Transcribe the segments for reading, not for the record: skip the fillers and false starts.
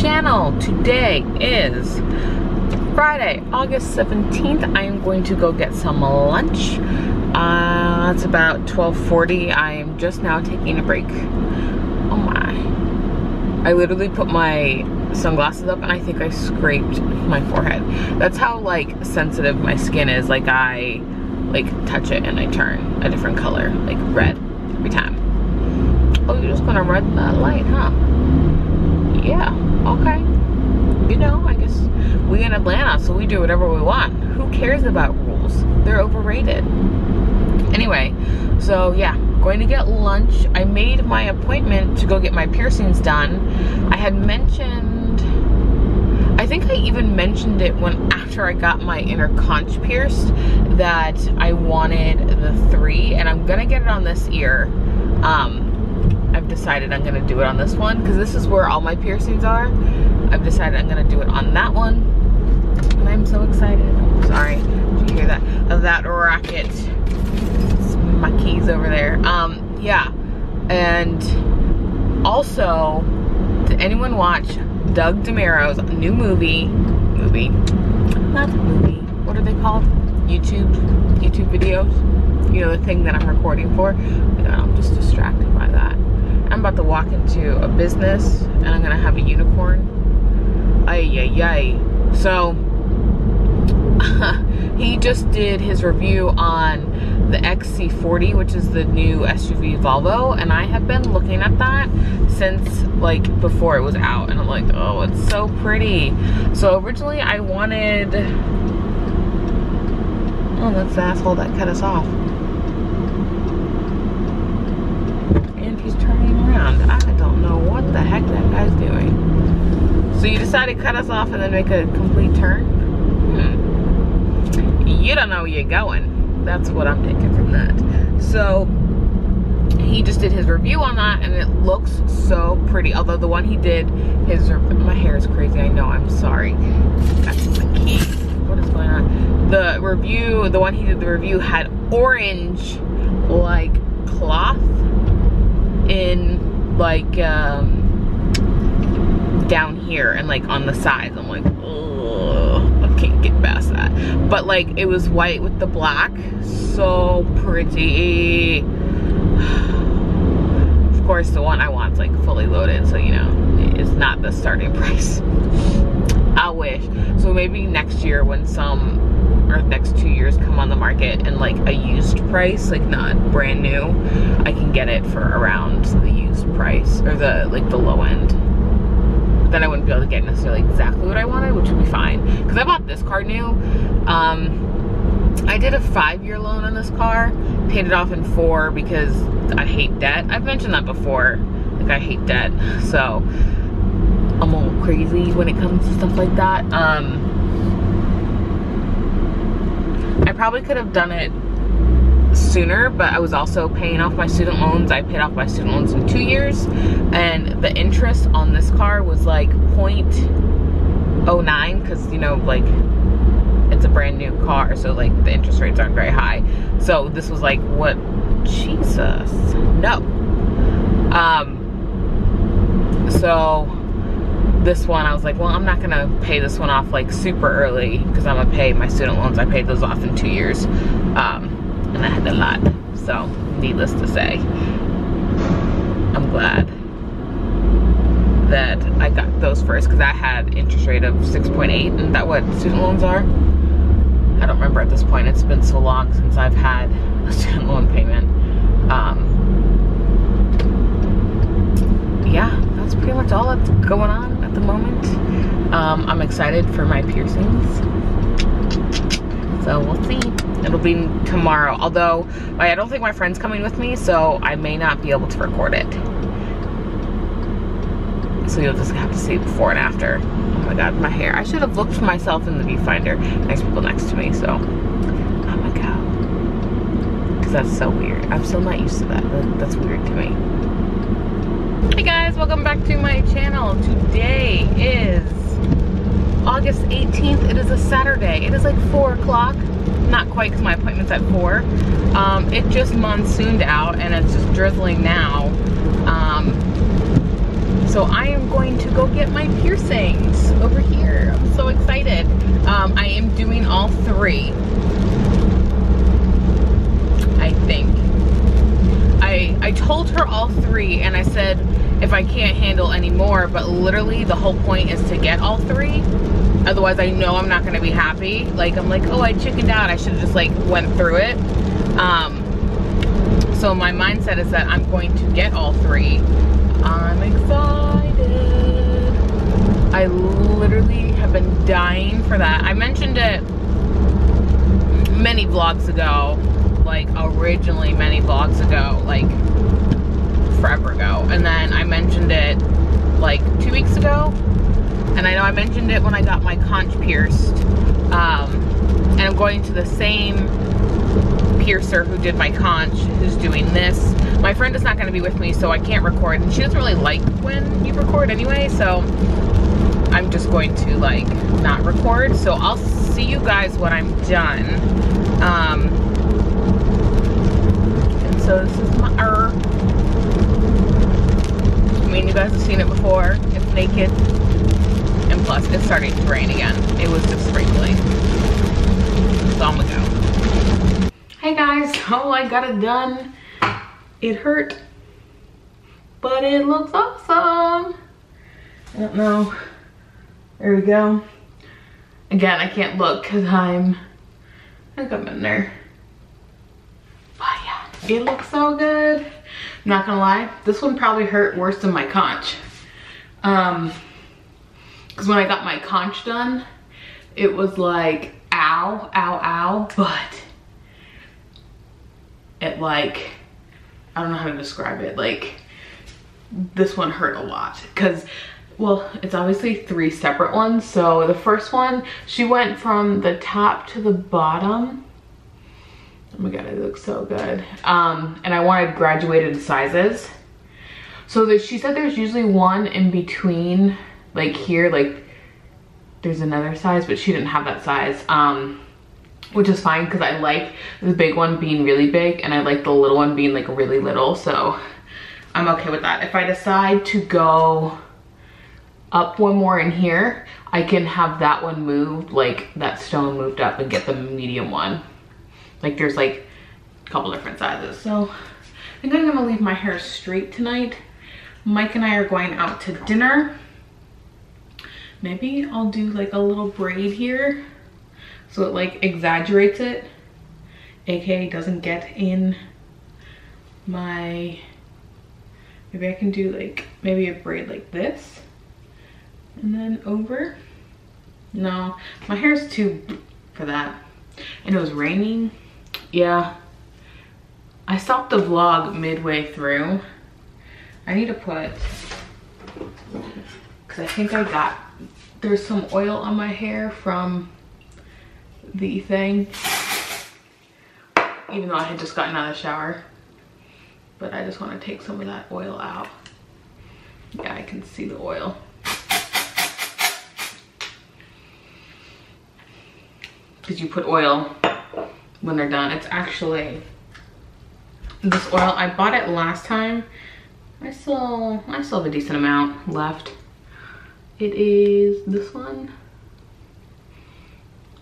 channel. Today is Friday, August 17th. I am going to go get some lunch. It's about 12:40. I am just now taking a break. Oh my. I literally put my sunglasses up and I think I scraped my forehead. That's how like sensitive my skin is. Like I touch it and I turn a different color, like red every time. Oh, you're just gonna ride that light, huh? Yeah, okay. You know, I guess we in Atlanta, so we do whatever we want. Who cares about rules? They're overrated. Anyway, so yeah, going to get lunch. I made my appointment to go get my piercings done. I had mentioned, I think I even mentioned it after I got my inner conch pierced, that I wanted the 3, and I'm gonna get it on this ear. I've decided I'm gonna do it on this one because this is where all my piercings are. I've decided I'm gonna do it on that one, and I'm so excited. Sorry, did you hear that? That racket. It's my keys over there. Yeah, and also, did anyone watch Doug DeMaro's new movie? Not movie. What are they called? YouTube videos. You know, the thing that I'm recording for. I'm just distracted by that. I'm about to walk into a business and I'm gonna have a unicorn. Ay. So he just did his review on the XC40, which is the new SUV Volvo, and I have been looking at that since like before it was out, and I'm like, oh, it's so pretty. So originally I wanted, oh, that's the asshole that cut us off. And he's turning around. I don't know what the heck that guy's doing. So you decided to cut us off and then make a complete turn? You don't know where you're going. That's what I'm taking from that. So he just did his review on that and it looks so pretty. Although the one he did, my hair is crazy, I know, I'm sorry. That's my key. What is going on? The one he did the review had orange like cloth in like down here and like on the sides. I'm like, ugh, I can't get past that. But like it was white with the black, so pretty. Of course the one I want is like fully loaded, so you know, it's not the starting price. I wish. So maybe next year when or next 2 years come on the market and like a used price, like not brand new, I can get it for around the used price or the low end. Then I wouldn't be able to get necessarily exactly what I wanted, which would be fine. Because I bought this car new. I did a 5-year loan on this car, paid it off in 4 because I hate debt. I've mentioned that before, like I hate debt. So I'm a little crazy when it comes to stuff like that. I probably could have done it sooner, but I was also paying off my student loans. I paid off my student loans in 2 years, and the interest on this car was like 0.09 because, you know, like it's a brand new car, so like the interest rates aren't very high. So this was like, what? Jesus, no. So this one I was like, well, I'm not gonna pay this one off like super early because I'm gonna pay my student loans. I paid those off in 2 years. And I had a lot, so needless to say, I'm glad that I got those first because I had interest rate of 6.8. Isn't that what student loans are? I don't remember at this point. It's been so long since I've had a student loan payment. Yeah, that's pretty much all that's going on at the moment. I'm excited for my piercings, so we'll see. It'll be tomorrow, although I don't think my friend's coming with me, so I may not be able to record it. So you'll just have to see before and after. Oh my god, my hair. I should have looked for myself in the viewfinder. Nice people next to me, so I'm gonna go. Because that's so weird. I'm still not used to that. That's weird to me. Hey guys, welcome back to my channel. Today is August 18th. It is a Saturday. It is like 4 o'clock. Not quite because my appointment's at 4. It just monsooned out and it's just drizzling now. So I am going to go get my piercings over here. I'm so excited. I am doing all 3. I think. I told her all 3 and I said if I can't handle any more, but literally the whole point is to get all 3. Otherwise I know I'm not gonna be happy. Like I'm like, oh, I chickened out. I should have just like went through it. So my mindset is that I'm going to get all 3. I'm excited. I literally have been dying for that. I mentioned it many vlogs ago, like originally many vlogs ago, like forever ago. And then I mentioned it like 2 weeks ago. And I know I mentioned it when I got my conch pierced. And I'm going to the same piercer who did my conch, who's doing this. My friend is not going to be with me, so I can't record, and she doesn't really like when you record anyway, so I'm just going to like not record. So I'll see you guys when I'm done. And so this is my I mean, you guys have seen it before. It's naked, and plus it's starting to rain again. It was just sprinkling, so I'm gonna go. Hey guys, oh, I got it done. It hurt, but it looks awesome. I don't know. There we go. Again, I can't look because I think I'm in there. But yeah, it looks so good. I'm not gonna lie, this one probably hurt worse than my conch. Because when I got my conch done, it was like, ow, ow, ow, but it like, I don't know how to describe it. Like, this one hurt a lot because, well, it's obviously 3 separate ones. So the first one, she went from the top to the bottom. Oh my God, it looks so good. And I wanted graduated sizes. So she said there's usually one in between, like here, like there's another size, but she didn't have that size. Which is fine because I like the big one being really big and I like the little one being like really little, so I'm okay with that. If I decide to go up one more in here, I can have that one moved, like that stone moved up, and get the medium one. Like there's like a couple different sizes. So I think I'm gonna leave my hair straight tonight. Mike and I are going out to dinner. Maybe I'll do like a little braid here, so it like exaggerates it, aka doesn't get in my, maybe I can do like, maybe a braid like this and then over. No, my hair's too for that. And it was raining. Yeah, I stopped the vlog midway through. I need to put, because I think there's some oil on my hair from the thing, even though I had just gotten out of the shower, but I just want to take some of that oil out. Yeah, I can see the oil. Because you put oil when they're done. It's actually this oil, I bought it last time. I still have a decent amount left. It is this one.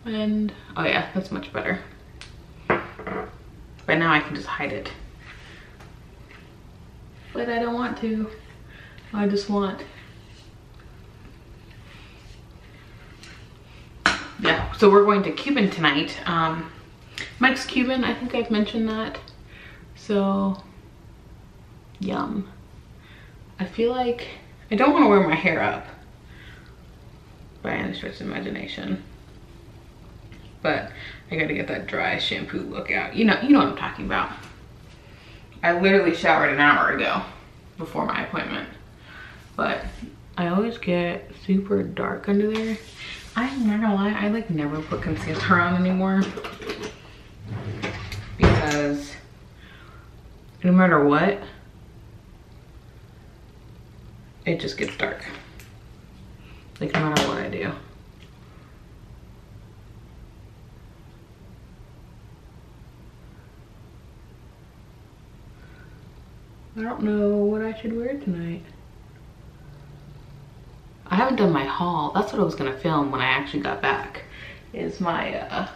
And oh yeah, that's much better. But now I can just hide it. But I don't want to. I just want, yeah, so we're going to Cuban tonight. Mike's Cuban, I think I've mentioned that. So yum. I feel like I don't want to wear my hair up by any stretch of imagination, but I gotta get that dry shampoo look out. You know what I'm talking about. I literally showered an hour ago before my appointment, but I always get super dark under there. I'm not gonna lie, I like never put concealer on anymore because no matter what, it just gets dark. Like no matter what I do. I don't know what I should wear tonight. haven't done my haul. That's what I was gonna film when I actually got back, is my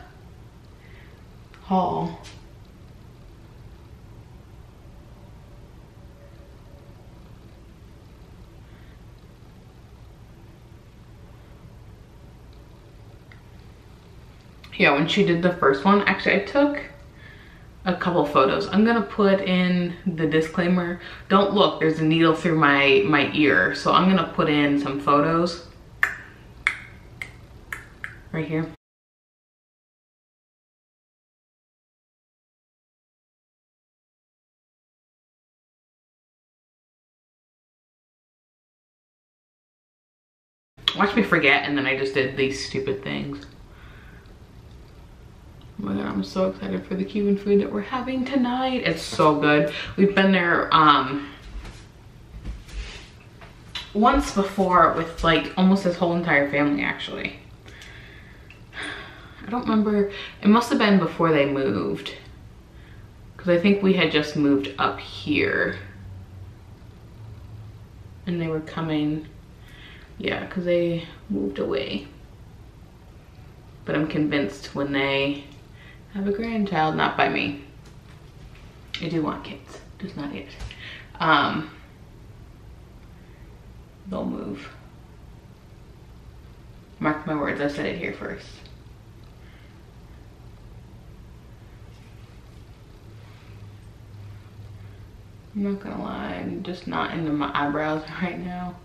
haul. Yeah, when she did the first one, actually I took a couple photos. I'm gonna put in the disclaimer. Don't look, there's a needle through my ear. So I'm gonna put in some photos right here. Watch me forget, and then I just did these stupid things. Oh my god, I'm so excited for the Cuban food that we're having tonight. It's so good. We've been there once before with like almost this whole entire family actually. I don't remember, it must have been before they moved, because I think we had just moved up here and they were coming, yeah, because they moved away. But I'm convinced when they have a grandchild, not by me. I do want kids, just not yet. They'll move. Mark my words, I said it here first. I'm not gonna lie, I'm just not into my eyebrows right now.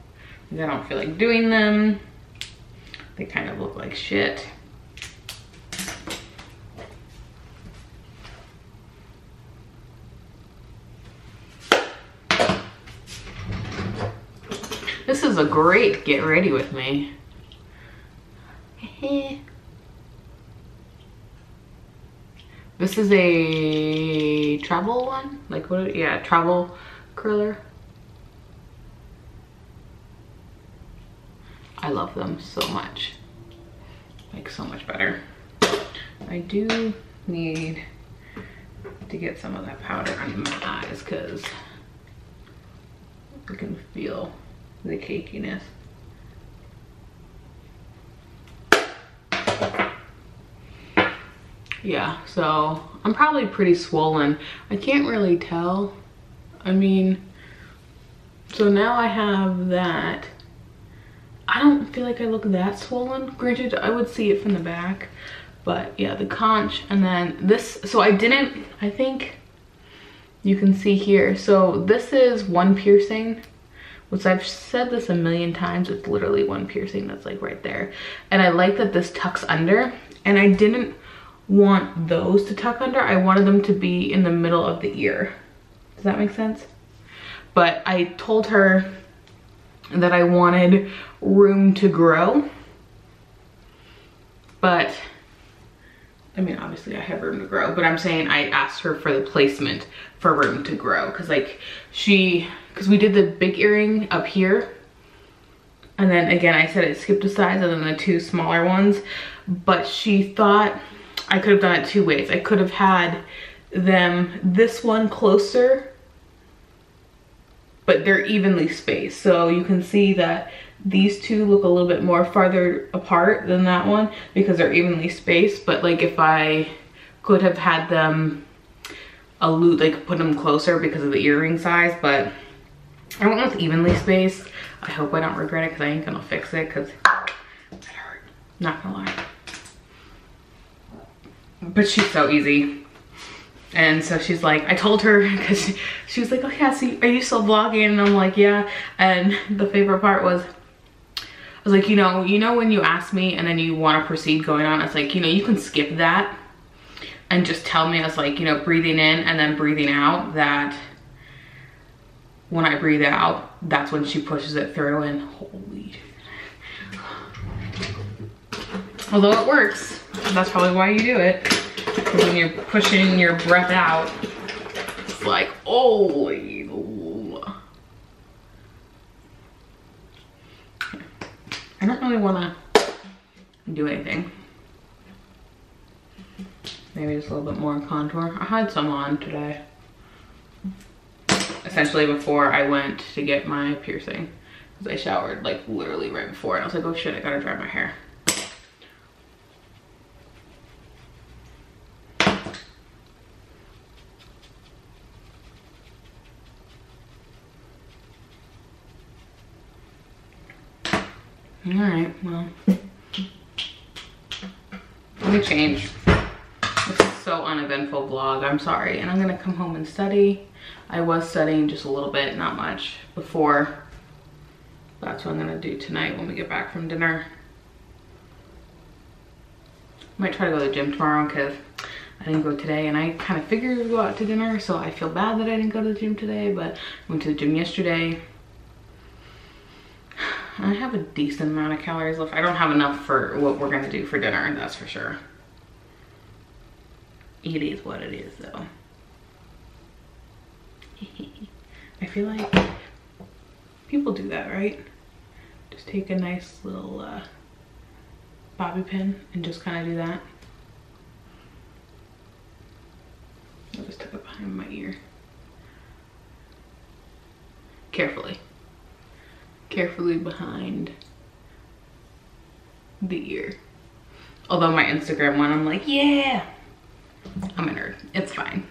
I don't feel like doing them. They kind of look like shit. This is a great get ready with me. This is a travel one? Like what? Yeah, travel curler. I love them so much. Like so much better. I do need to get some of that powder under my eyes because I can feel the cakiness. Yeah, so I'm probably pretty swollen. I can't really tell. I mean, so now I have that. I don't feel like I look that swollen. Granted, I would see it from the back, but yeah, the conch, and then this. So I think you can see here. So this is one piercing, which I've said this a million times. It's literally one piercing that's like right there. And I like that this tucks under, and I didn't want those to tuck under. I wanted them to be in the middle of the ear. Does that make sense? But I told her that I wanted room to grow. But I mean, obviously I have room to grow, but I'm saying I asked her for the placement for room to grow. Cause like cause we did the big earring up here. And then again, I said it skipped a size and then the two smaller ones, but she thought I could have done it two ways. I could have had them this one closer, but they're evenly spaced. So you can see that these two look a little bit more farther apart than that one because they're evenly spaced. But like if I could have had them like put them closer because of the earring size, but I went with evenly spaced. I hope I don't regret it because I ain't gonna fix it because it hurt. Not gonna lie. But she's so easy. And so she's like, I told her, because she was like, oh yeah, so are you still vlogging? And I'm like, yeah. And the favorite part was, I was like, you know when you ask me and then you want to proceed going on, it's like, you can skip that and just tell me. I was like, breathing in and then breathing out, that when I breathe out, that's when she pushes it through. And holy, although it works, that's probably why you do it. Because when you're pushing your breath out, it's like, holy. I don't really want to do anything. Maybe just a little bit more contour. I had some on today. Essentially before I went to get my piercing. because I showered like literally right before, and I was like, oh shit, I gotta dry my hair. All right, well, let me change. This is so uneventful vlog, I'm sorry. And I'm gonna come home and study. I was studying just a little bit, not much, before. That's what I'm gonna do tonight when we get back from dinner. Might try to go to the gym tomorrow because I didn't go today, and I kind of figured we'd go out to dinner, so I feel bad that I didn't go to the gym today, but I went to the gym yesterday. I have a decent amount of calories left. I don't have enough for what we're gonna do for dinner, that's for sure. It is what it is though. I feel like people do that, right? Just take a nice little bobby pin and just kind of do that. I just took it behind my ear. Carefully behind the ear. Although my Instagram one, I'm like, yeah, I'm a nerd, it's fine.